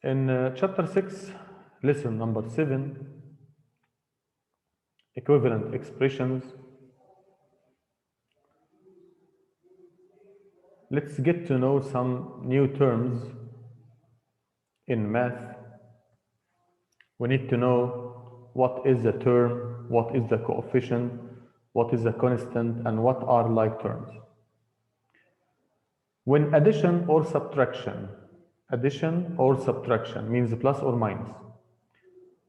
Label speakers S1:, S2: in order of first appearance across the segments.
S1: In chapter 6, lesson number 7, equivalent expressions, let's get to know some new terms in math. We need to know what is a term, what is the coefficient, what is a constant, and what are like terms. When addition or subtraction means plus or minus.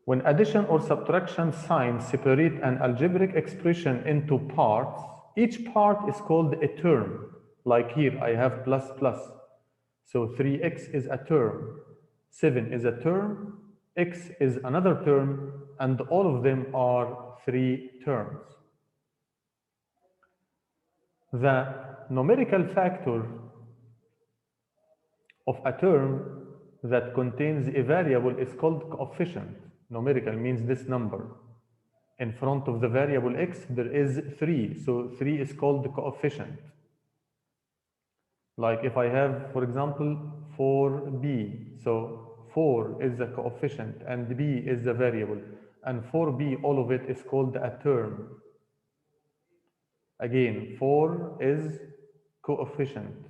S1: When addition or subtraction signs separate an algebraic expression into parts, each part is called a term. Like here, I have plus plus. So 3x is a term, 7 is a term, x is another term, and all of them are 3 terms. The numerical factor of a term that contains a variable is called coefficient. Numerical means this number. In front of the variable x, there is 3. So 3 is called the coefficient. Like if I have, for example, 4b. So 4 is the coefficient and b is the variable. And 4b, all of it is called a term. Again, 4 is coefficient.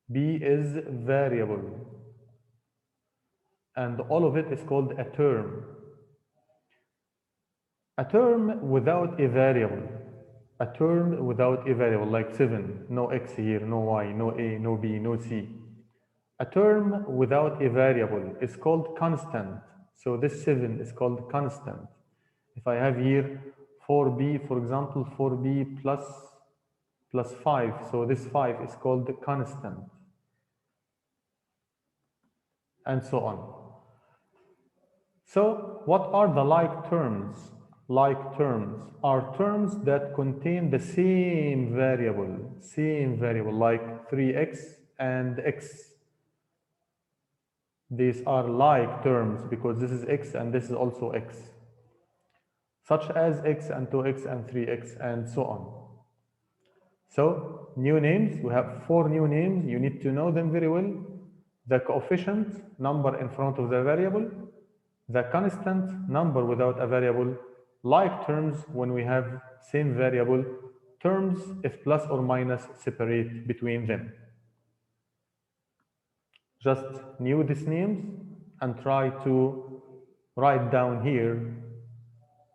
S1: B is variable. And all of it is called a term. A term without a variable. A term without a variable, like 7, no x here, no y, no a, no b, no c. A term without a variable is called constant. So this 7 is called constant. If I have here 4b, for example, 4b plus 5, so this 5 is called the constant. And so on. So what are the like terms? Like terms are terms that contain the same variable, like 3x and x. These are like terms because this is x and this is also x, such as x and 2x and 3x and so on. So new names, we have 4 new names, you need to know them very well. The coefficient, number in front of the variable, the constant, number without a variable, like terms when we have same variable, terms if plus or minus separate between them. Just knew these names and try to write down here.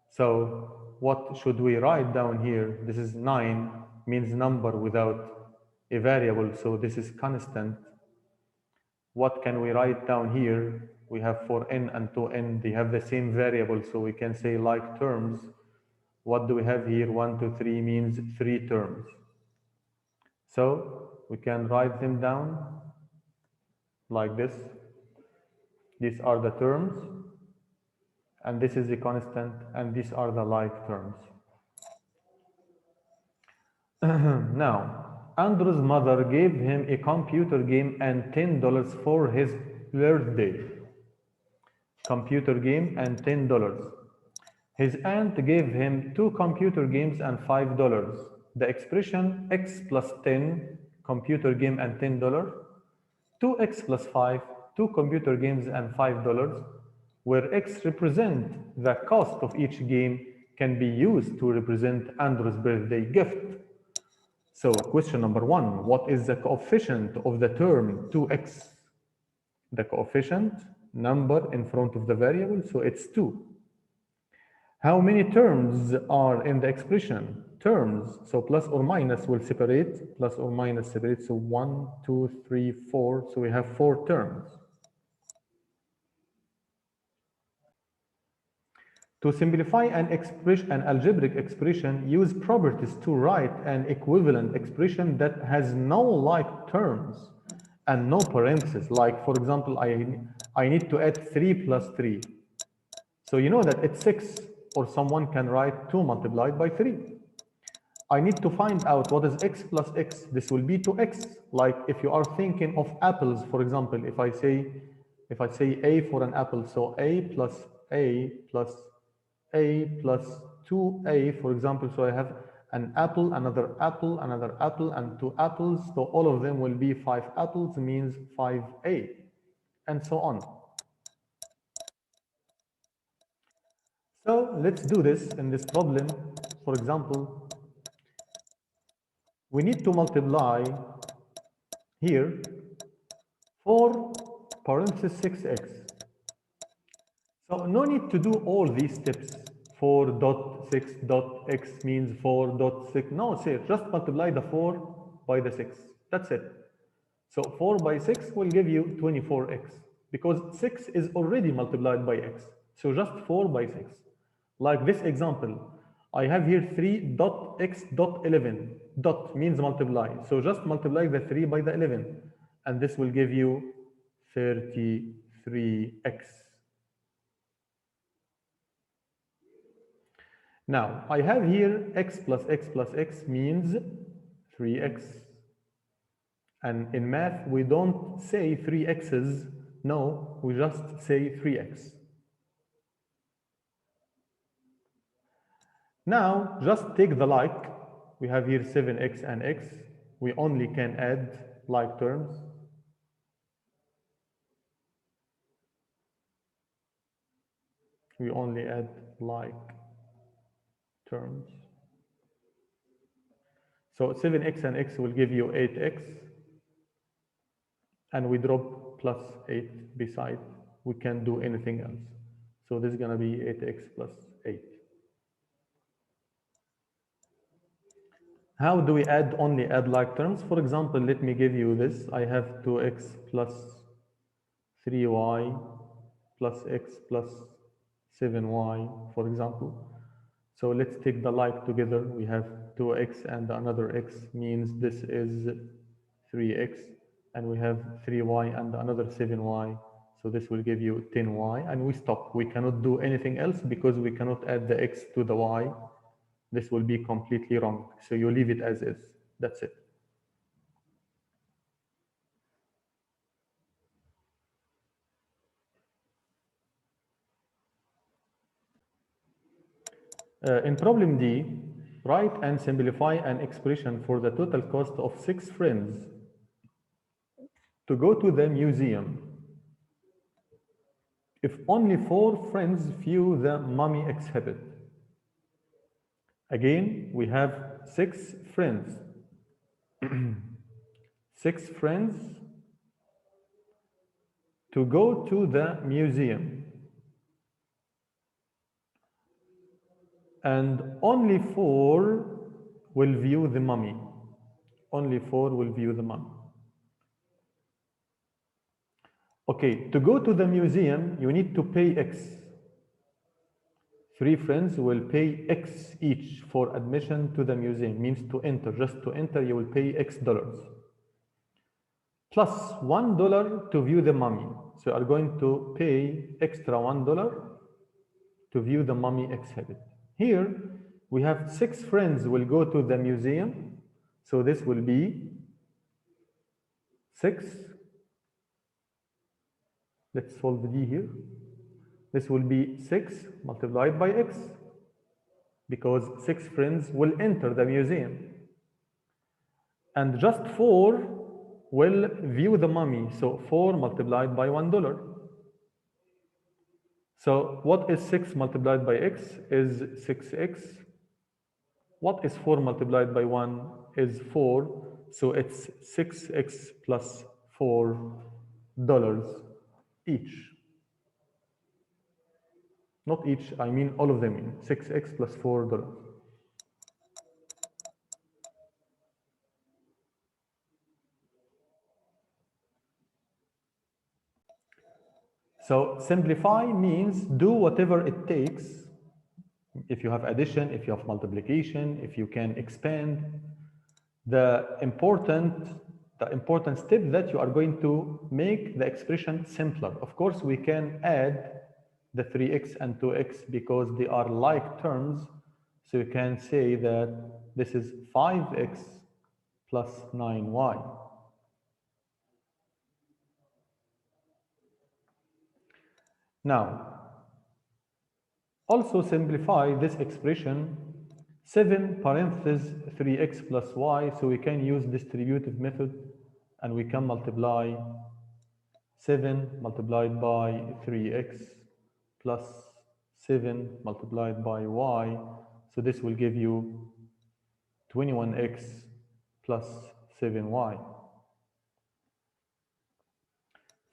S1: So what should we write down here? This is 9, means number without a variable, so this is constant. What can we write down here? We have 4n and 2n, they have the same variable, so we can say like terms. What do we have here? 1, 2, 3 means 3 terms. So we can write them down like this. These are the terms, and this is the constant, and these are the like terms. Now, Andrew's mother gave him a computer game and $10 for his birthday. Computer game and $10. His aunt gave him 2 computer games and $5. The expression x plus 10, computer game and $10, 2x plus 5, 2 computer games and $5, where x represent the cost of each game, can be used to represent Andrew's birthday gift. So question number 1, what is the coefficient of the term 2x? The coefficient, number in front of the variable, so it's 2. How many terms are in the expression? Terms, so plus or minus will separate, plus or minus separate, so 1, 2, 3, 4, so we have 4 terms. To simplify an algebraic expression, use properties to write an equivalent expression that has no like terms and no parentheses. Like, for example, I need to add 3 plus 3. So you know that it's 6, or someone can write 2 multiplied by 3. I need to find out what is x plus x. This will be 2x. Like if you are thinking of apples, for example, if I say a for an apple, so a plus 2a, for example, so I have an apple, another apple, another apple, and 2 apples, so all of them will be 5 apples, means 5a. and so on. So let's do this in this problem. For example, we need to multiply here 4 parentheses 6x. So no need to do all these steps. 4.6.x means 4.6. No, say just multiply the 4 by the 6. That's it. So 4 by 6 will give you 24x because 6 is already multiplied by x. So just 4 by 6. Like this example, I have here 3.x.11. Dot means multiply. So just multiply the 3 by the 11. And this will give you 33x. Now, I have here x plus x plus x means 3x. And in math, we don't say 3x's. No, we just say 3x. Now, just take the like. We have here 7x and x. We only can add like terms. We only add like terms. So 7x and x will give you 8x. And we drop plus 8 beside. We can't do anything else. So this is going to be 8x plus 8. How do we only add like terms? For example, let me give you this. I have 2x plus 3y plus x plus 7y, for example. So let's take the like together. We have 2x and another x means this is 3x. And we have 3y and another 7y. So this will give you 10y. And we stop. We cannot do anything else because we cannot add the x to the y. This will be completely wrong. So you leave it as is. That's it. In problem D, write and simplify an expression for the total cost of 6 friends to go to the museum if only 4 friends view the mummy exhibit. Again, we have 6 friends. 6 friends to go to the museum. And only 4 will view the mummy. Only 4 will view the mummy. Okay, to go to the museum, you need to pay X. 3 friends will pay X each for admission to the museum, means to enter. Just to enter, you will pay X dollars. Plus $1 to view the mummy. So you are going to pay extra $1 to view the mummy exhibit. Here, we have 6 friends will go to the museum. So this will be 6. Let's solve D here. This will be 6 multiplied by X because 6 friends will enter the museum. And just 4 will view the mummy. So 4 multiplied by $1. So what is 6 multiplied by X is 6X. What is 4 multiplied by 1 is 4. So it's 6X plus $4 each. Not each, I mean all of them. 6X plus $4. So simplify means do whatever it takes. If you have addition, if you have multiplication, if you can expand, the important step that you are going to make the expression simpler. Of course, we can add the 3x and 2x because they are like terms. So you can say that this is 5x plus 9y. Now, also simplify this expression 7 parentheses 3x plus y, so we can use distributive method and we can multiply 7 multiplied by 3x plus 7 multiplied by y. So this will give you 21x plus 7y.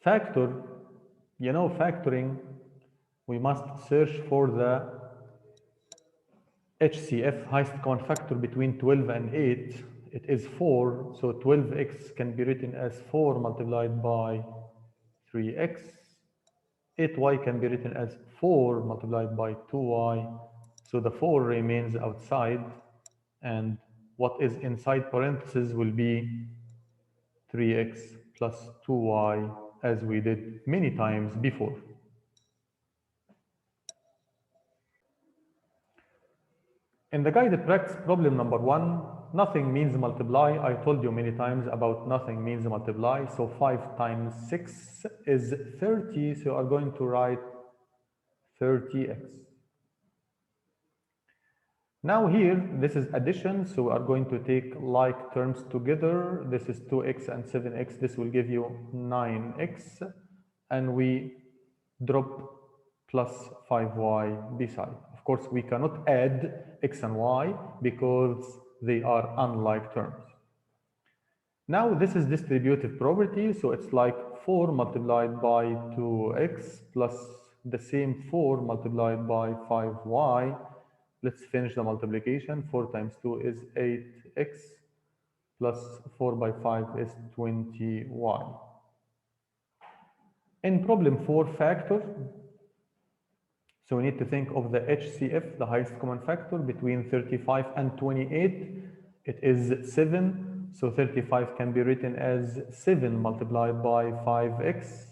S1: Factor, factoring, we must search for the HCF, highest common factor between 12 and 8. It is 4, so 12x can be written as 4 multiplied by 3x. 8y can be written as 4 multiplied by 2y. So the 4 remains outside, and what is inside parentheses will be 3x plus 2y, as we did many times before. In the guided practice problem number 1, nothing means multiply. I told you many times about nothing means multiply. So 5 times 6 is 30. So you are going to write 30x. Now here, this is addition. So we are going to take like terms together. This is 2x and 7x. This will give you 9x. And we drop plus 5y beside. Of course, we cannot add x and y because they are unlike terms. Now this is distributive property, so it's like 4 multiplied by 2x plus the same 4 multiplied by 5y. Let's finish the multiplication. 4 times 2 is 8x plus 4 by 5 is 20y. In problem 4, factor. So we need to think of the HCF, the highest common factor, between 35 and 28. It is 7. So 35 can be written as 7 multiplied by 5x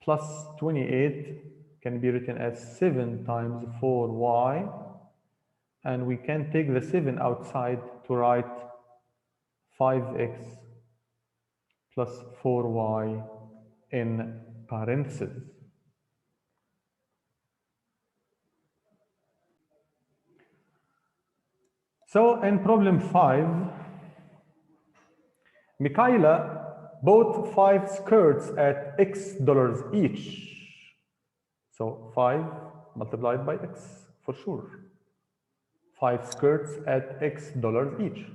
S1: plus 28 can be written as 7 times 4y. And we can take the 7 outside to write 5x plus 4y in parentheses. So in problem 5, Michaela bought 5 skirts at X dollars each. So 5 multiplied by X for sure. 5 skirts at X dollars each.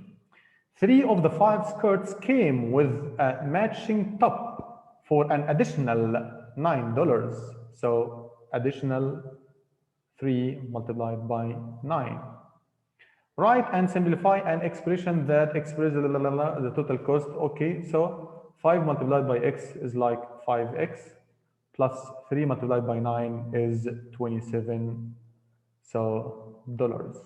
S1: 3 of the 5 skirts came with a matching top for an additional $9. So additional 3 multiplied by 9. Write and simplify an expression that expresses the total cost. Okay, so 5 multiplied by x is like 5x plus 3 multiplied by 9 is 27. So dollars.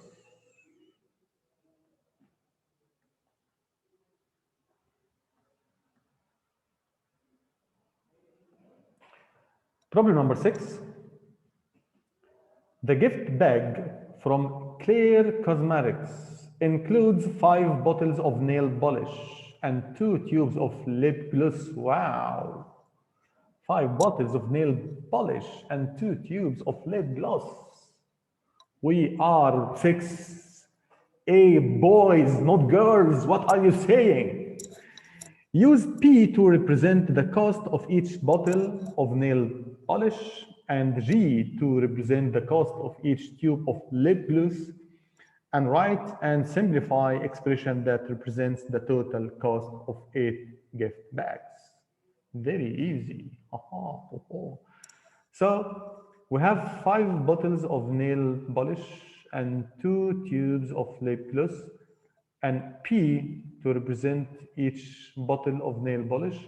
S1: Problem number 6. The gift bag from Clear Cosmetics includes 5 bottles of nail polish and 2 tubes of lip gloss. Wow! 5 bottles of nail polish and 2 tubes of lip gloss. We are 6A boys, not girls. What are you saying? Use P to represent the cost of each bottle of nail polish and G to represent the cost of each tube of lip gloss, and write and simplify expression that represents the total cost of 8 gift bags. Very easy. So we have 5 bottles of nail polish and 2 tubes of lip gloss, and P to represent each bottle of nail polish,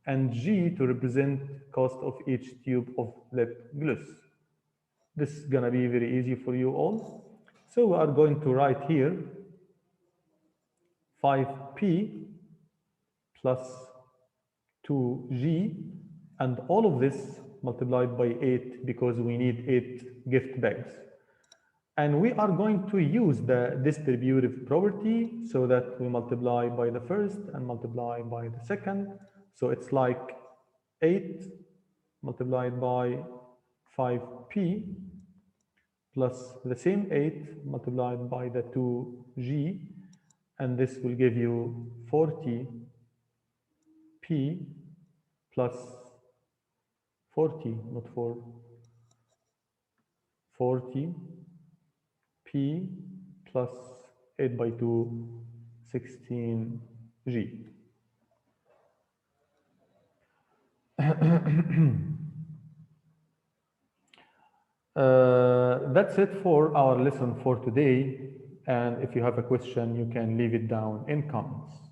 S1: and G to represent cost of each tube of lip gloss. This is gonna be very easy for you all. So we are going to write here 5P plus 2G, and all of this multiplied by 8 because we need 8 gift bags. And we are going to use the distributive property so that we multiply by the first and multiply by the second. So it's like 8 multiplied by 5P plus the same 8 multiplied by the 2G, and this will give you 40P plus 40, not 4. 40 P plus 8 by 2, 16 G. That's it for our lesson for today. And if you have a question, you can leave it down in comments.